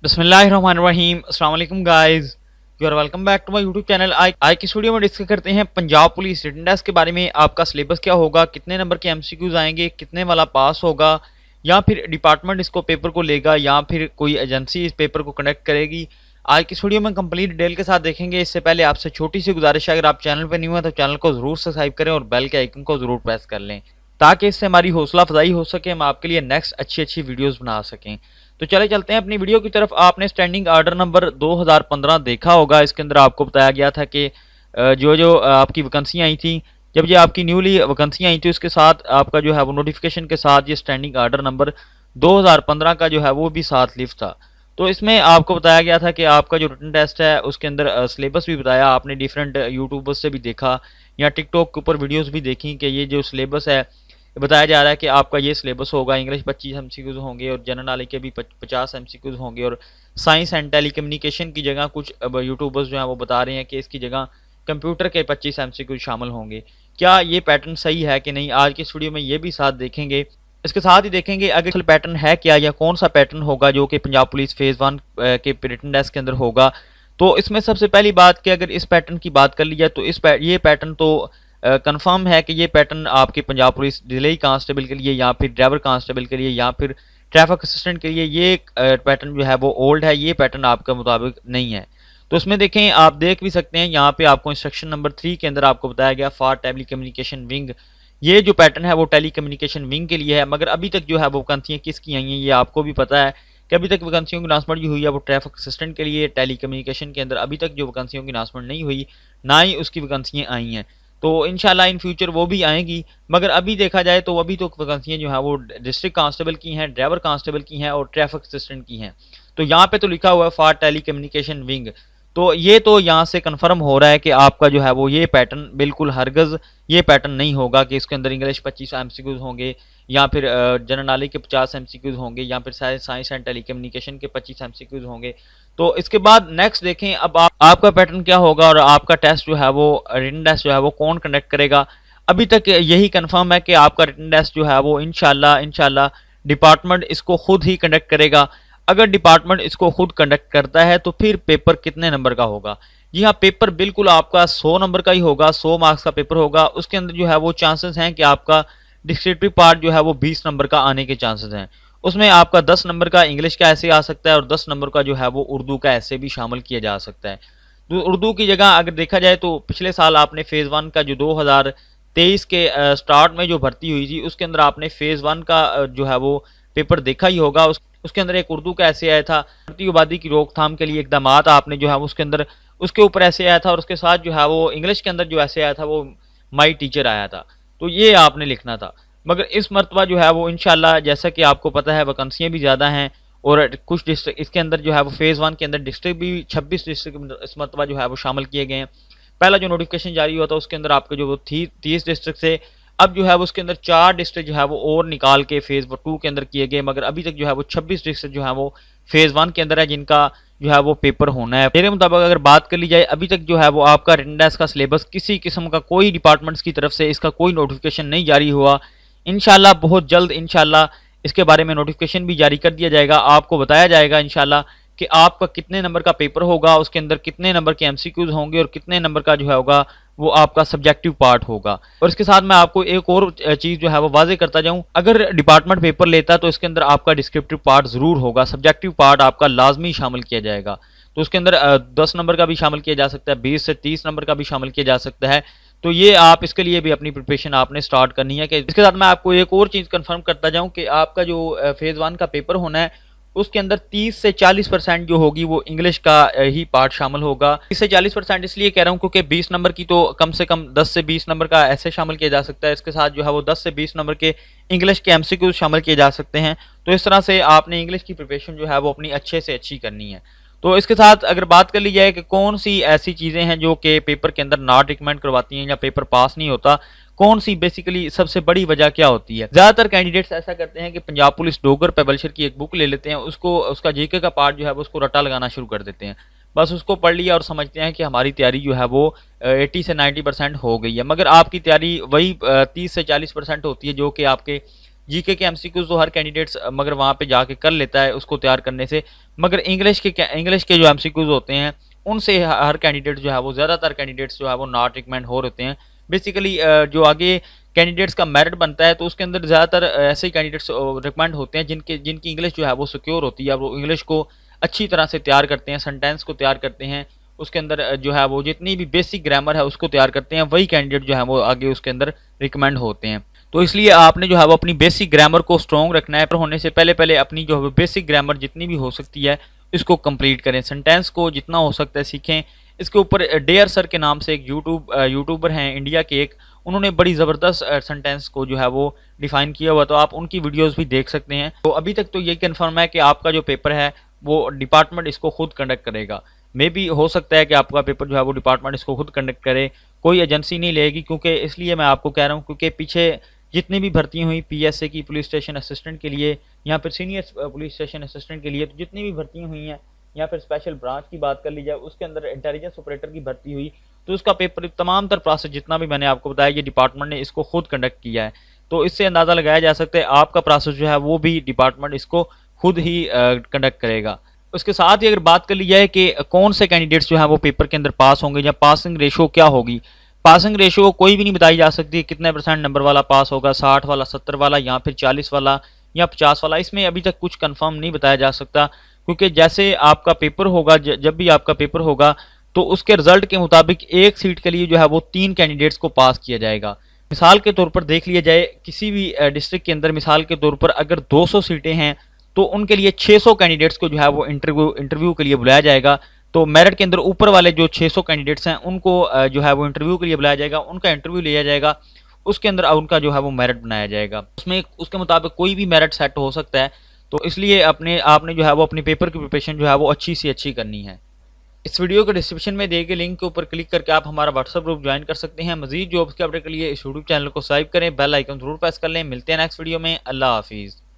बिस्मिल्लाहिर्रहमानिर्रहीम। अस्सलाम वालेकुम guys, you are welcome back to my YouTube channel. आज की वीडियो में डिस्कस करते हैं पंजाब पुलिस रिटन टेस्ट के बारे में। आपका सिलेबस क्या होगा, कितने नंबर के एमसीक्यूज आएंगे, कितने वाला पास होगा, या फिर डिपार्टमेंट इसको पेपर को लेगा या फिर कोई एजेंसी इस पेपर को कंडक्ट करेगी। आज की वीडियो में कंप्लीट डिटेल के साथ देखेंगे। इससे पहले आपसे छोटी सी गुजारिश है, अगर आप चैनल पर न्यू है तो चैनल को जरूर सब्सक्राइब करें और बेल के आइकन को जरूर प्रेस कर लें, ताकि इससे हमारी हौसला अफजाई हो सके, हम आपके लिए नेक्स्ट अच्छी वीडियोस बना सकें। तो चले चलते हैं अपनी वीडियो की तरफ। आपने स्टैंडिंग आर्डर नंबर 2015 देखा होगा। इसके अंदर आपको बताया गया था कि जो आपकी वैकेंसी आई थी, जब ये आपकी न्यूली वैकेंसी आई थी उसके साथ आपका जो है वो नोटिफिकेशन के साथ ये स्टैंडिंग आर्डर नंबर 2015 का जो है वो भी साथ लिफ्ट था। तो इसमें आपको बताया गया था कि आपका जो रिटन टेस्ट है उसके अंदर सिलेबस भी बताया। आपने डिफरेंट यूट्यूबर्स से भी देखा या टिकटॉक के ऊपर वीडियोस भी देखी कि ये जो सिलेबस है बताया जा रहा है कि आपका ये सिलेबस होगा। इंग्लिश 25 एमसीक्यूज होंगे और जनरल नॉलेज के भी 50 एमसीक्यूज होंगे, और साइंस एंड टेलीकम्युनिकेशन की जगह कुछ अब यूट्यूबर्स जो हैं वो बता रहे हैं कि इसकी जगह कंप्यूटर के 25 एमसीक्यूज शामिल होंगे। क्या ये पैटर्न सही है कि नहीं, आज की इस वीडियो में ये भी साथ देखेंगे। इसके साथ ही देखेंगे अगर पैटर्न है क्या, या कौन सा पैटर्न होगा जो कि पंजाब पुलिस फेज 1 के रिटन टेस्ट के अंदर होगा। तो इसमें सबसे पहली बात कि अगर इस पैटर्न की बात कर ली जाए तो ये पैटर्न तो कंफर्म है कि ये पैटर्न आपके पंजाब पुलिस डिलीवरी कांस्टेबल के लिए या फिर ड्राइवर कांस्टेबल के लिए या फिर ट्रैफिक असिस्टेंट के लिए ये पैटर्न जो है वो ओल्ड है, ये पैटर्न आपके मुताबिक नहीं है। तो उसमें देखें, आप देख भी सकते हैं यहाँ पे आपको इंस्ट्रक्शन नंबर 3 के अंदर आपको बताया गया फॉर टेली कम्युनिकेशन विंग। ये जो पैटर्न है वो टेली कम्युनिकेशन विंग के लिए है, मगर अभी तक जो है वो वैकेंसियाँ किसकी आई हैं ये आपको भी पता है कि अभी तक वैकेंसियों की अनाउंसमेंट जो हुई है वो ट्रैफिक असिस्टेंट के लिए। टेली कम्युनिकेशन के अंदर अभी तक जो वैकेंसियों की अनाउंसमेंट नहीं हुई, ना ही उसकी वैकेंसियाँ आई हैं। तो इंशाल्लाह इन फ्यूचर वो भी आएंगी, मगर अभी देखा जाए तो अभी तो वैकेंसियाँ जो है वो डिस्ट्रिक्ट कांस्टेबल की हैं, ड्राइवर कांस्टेबल की हैं और ट्रैफिक असिस्टेंट की हैं। तो यहाँ पे तो लिखा हुआ है फॉर टेली कम्युनिकेशन विंग। तो ये तो यहाँ से कंफर्म हो रहा है कि आपका जो है वो ये पैटर्न बिल्कुल हरगज़ ये पैटर्न नहीं होगा कि इसके अंदर इंग्लिश 25 एमसीक्यूज होंगे या फिर जनरल नॉलेज के 50 एमसीक्यूज होंगे या फिर साइंस एंड टेलीकम्युनिकेशन के 25 एमसीक्यूज होंगे। तो इसके बाद नेक्स्ट देखें अब आपका पैटर्न क्या होगा और आपका टेस्ट जो है वो रिटन टेस्ट जो है वो कौन कंडक्ट करेगा। अभी तक यही कंफर्म है कि आपका रिटन टेस्ट जो है वो इंशाल्लाह डिपार्टमेंट इसको खुद ही कंडक्ट करेगा। अगर डिपार्टमेंट इसको खुद कंडक्ट करता है तो फिर पेपर कितने नंबर का होगा। जी हाँ, पेपर बिल्कुल आपका 100 नंबर का ही होगा, 100 मार्क्स का पेपर होगा। उसके अंदर जो है वो चांसेस हैं कि आपका डिस्क्रिप्टिव पार्ट जो है वो 20 नंबर का आने के चांसेस हैं। उसमें आपका 10 नंबर का इंग्लिश का ऐसे आ सकता है और 10 नंबर का जो है वो उर्दू का ऐसे भी शामिल किया जा सकता है। तो उर्दू की जगह अगर देखा जाए तो पिछले साल आपने फेज़ 1 का जो 2023 के स्टार्ट में जो भर्ती हुई थी उसके अंदर आपने फेज़ 1 का जो है वो पेपर देखा ही होगा। उसके अंदर एक उर्दू का ऐसे आया था, बढ़ती आबादी की रोकथाम के लिए इकदाम आपने जो है उसके अंदर उसके ऊपर ऐसे आया था, और उसके साथ जो है वो इंग्लिश के अंदर जो ऐसे आया था वो माई टीचर आया था। तो ये आपने लिखना था। मगर इस मरतबा जो है वो इंशाल्लाह जैसा कि आपको पता है वैकेंसियाँ भी ज़्यादा हैं और कुछ डिस्ट्रिक्ट इसके अंदर जो है वो फेज़ 1 के अंदर डिस्ट्रिक्ट भी 26 डिस्ट्रिक्ट इस मरतबा जो है वो शामिल किए गए हैं। पहला जो नोटिफिकेशन जारी हुआ था उसके अंदर आपके जो वो 30 डिस्ट्रिक्ट से, अब जो है वो उसके अंदर 4 डिस्ट्रिक्ट जो है वो और निकाल के फेज़ 2 के अंदर किए गए, मगर अभी तक जो है वो 26 डिस्ट्रिक्ट जो है वो फेज़ 1 के अंदर है जिनका जो है वो पेपर होना है। मेरे मुताबिक अगर बात कर ली जाए अभी तक जो है वो आपका रिटन टेस्ट का सिलेबस किसी किस्म का कोई डिपार्टमेंट्स की तरफ से इसका कोई नोटिफिकेशन नहीं जारी हुआ। इंशाल्लाह बहुत जल्द इंशाल्लाह इसके बारे में नोटिफिकेशन भी जारी कर दिया जाएगा। आपको बताया जाएगा इंशाल्लाह कि आपका कितने नंबर का पेपर होगा, उसके अंदर कितने नंबर के एमसीक्यूज होंगे और कितने नंबर का जो है होगा वो आपका सब्जेक्टिव पार्ट होगा। और इसके साथ मैं आपको एक और चीज़ जो है वो वाजे करता जाऊं, अगर डिपार्टमेंट पेपर लेता है तो इसके अंदर आपका डिस्क्रिप्टिव पार्ट ज़रूर होगा, सब्जेक्टिव पार्ट आपका लाजमी शामिल किया जाएगा। तो उसके अंदर 10 नंबर का भी शामिल किया जा सकता है, 20 से 30 नंबर का भी शामिल किया जा सकता है। तो ये आप इसके लिए भी अपनी प्रिपरेशन आपने स्टार्ट करनी है। कि इसके साथ मैं आपको एक और चीज़ कंफर्म करता जाऊं कि आपका जो फेज़ 1 का पेपर होना है उसके अंदर 30 से 40% जो होगी वो इंग्लिश का ही पार्ट शामिल होगा। 30 से 40% इसलिए कह रहा हूँ क्योंकि 20 नंबर की तो कम से कम 10 से 20 नंबर का ऐसे शामिल किया जा सकता है। इसके साथ जो है वो 10 से 20 नंबर के इंग्लिश के एमसीक्यू शामिल किए जा सकते हैं। तो इस तरह से आपने इंग्लिश की प्रिपरेशन जो है वो अपनी अच्छे से अच्छी करनी है। तो इसके साथ अगर बात कर ली जाए कि कौन सी ऐसी चीज़ें हैं जो कि पेपर के अंदर नॉट रिकमेंड करवाती हैं या पेपर पास नहीं होता, कौन सी बेसिकली सबसे बड़ी वजह क्या होती है। ज़्यादातर कैंडिडेट्स ऐसा करते हैं कि पंजाब पुलिस डोगर पब्लिशर की एक बुक ले लेते हैं, उसको उसका जीके का पार्ट जो है वो उसको रट्टा लगाना शुरू कर देते हैं। बस उसको पढ़ लिया और समझते हैं कि हमारी तैयारी जो है वो 80 से 90% हो गई है, मगर आपकी तैयारी वही 30 से 40% होती है जो कि आपके जीके के एमसीक्यूज तो हर कैंडिडेट्स मगर वहाँ पे जाके कर लेता है उसको तैयार करने से, मगर इंग्लिश के जो एमसीक्यूज होते हैं उनसे हर कैंडिडेट जो है वो, ज़्यादातर कैंडिडेट्स जो है वो नॉट रिकमेंड हो रहते हैं। बेसिकली जो आगे कैंडिडेट्स का मेरिट बनता है तो उसके अंदर ज़्यादातर ऐसे ही कैंडिडेट्स रिकमेंड होते हैं जिनकी इंग्लिश जो है वो सिक्योर होती है, वो इंग्लिश को अच्छी तरह से तैयार करते हैं, सेंटेंस को तैयार करते हैं, उसके अंदर जो है वो जितनी भी बेसिक ग्रामर है उसको तैयार करते हैं, वही कैंडिडेट जो है वो आगे उसके अंदर रिकमेंड होते हैं। तो इसलिए आपने जो है वो अपनी बेसिक ग्रामर को स्ट्रॉन्ग रखना है, पर होने से पहले पहले अपनी जो है बेसिक ग्रामर जितनी भी हो सकती है इसको कंप्लीट करें, सेंटेंस को जितना हो सकता है सीखें। इसके ऊपर डेयर सर के नाम से एक यूट्यूबर हैं इंडिया के एक, उन्होंने बड़ी ज़बरदस्त सेंटेंस को जो है वो डिफाइन किया हुआ, तो आप उनकी वीडियोस भी देख सकते हैं। तो अभी तक तो ये कंफर्म है कि आपका जो पेपर है वो डिपार्टमेंट इसको खुद कंडक्ट करेगा। मे भी हो सकता है कि आपका पेपर जो है वो डिपार्टमेंट इसको खुद कंडक्ट करे, कोई एजेंसी नहीं लेगी, क्योंकि इसलिए मैं आपको कह रहा हूँ क्योंकि पीछे जितनी भी भर्ती हुई पीएसए की, पुलिस स्टेशन असिस्टेंट के लिए या फिर सीनियर पुलिस स्टेशन असिस्टेंट के लिए, तो जितनी भी भर्ती हुई हैं, या फिर स्पेशल ब्रांच की बात कर ली जाए उसके अंदर इंटेलिजेंस ऑपरेटर की भर्ती हुई, तो उसका पेपर तमाम तर प्रोसेस जितना भी मैंने आपको बताया ये डिपार्टमेंट ने इसको खुद कंडक्ट किया है। तो इससे अंदाज़ा लगाया जा सकता है आपका प्रोसेस जो है वो भी डिपार्टमेंट इसको खुद ही कंडक्ट करेगा। उसके साथ ही अगर बात कर ली जाए कि कौन से कैंडिडेट्स जो है वो पेपर के अंदर पास होंगे या पासिंग रेशो क्या होगी, पासिंग रेशो कोई भी नहीं बताई जा सकती कितने % नंबर वाला पास होगा, 60 वाला, 70 वाला या फिर 40 वाला या 50 वाला, इसमें अभी तक कुछ कंफर्म नहीं बताया जा सकता, क्योंकि जैसे आपका पेपर होगा, जब भी आपका पेपर होगा तो उसके रिजल्ट के मुताबिक एक सीट के लिए जो है वो 3 कैंडिडेट्स को पास किया जाएगा। मिसाल के तौर पर देख लिया जाए किसी भी डिस्ट्रिक्ट के अंदर, मिसाल के तौर पर अगर 200 सीटें हैं तो उनके लिए 600 कैंडिडेट्स को जो है वो इंटरव्यू के लिए बुलाया जाएगा। तो मेरिट के अंदर ऊपर वाले जो 600 कैंडिडेट्स हैं उनको जो है वो इंटरव्यू के लिए बुलाया जाएगा, उनका इंटरव्यू लिया जाएगा, उसके अंदर उनका जो है वो मेरिट बनाया जाएगा, उसमें उसके मुताबिक कोई भी मेरिट सेट हो सकता है। तो इसलिए आपने जो है वो अपनी पेपर की प्रिपरेशन जो है वो अच्छी से अच्छी करनी है। इस वीडियो के डिस्क्रिप्शन में दिए गए लिंक के ऊपर क्लिक करके आप हमारा व्हाट्सएप ग्रुप ज्वाइन कर सकते हैं। मजीद जॉब्स के अपडेट के लिए इस यूट्यूब चैनल को सब्सक्राइब करें, बेल आइकन जरूर प्रेस कर लें। मिलते हैं नेक्स्ट वीडियो में। अल्लाह हाफिज़।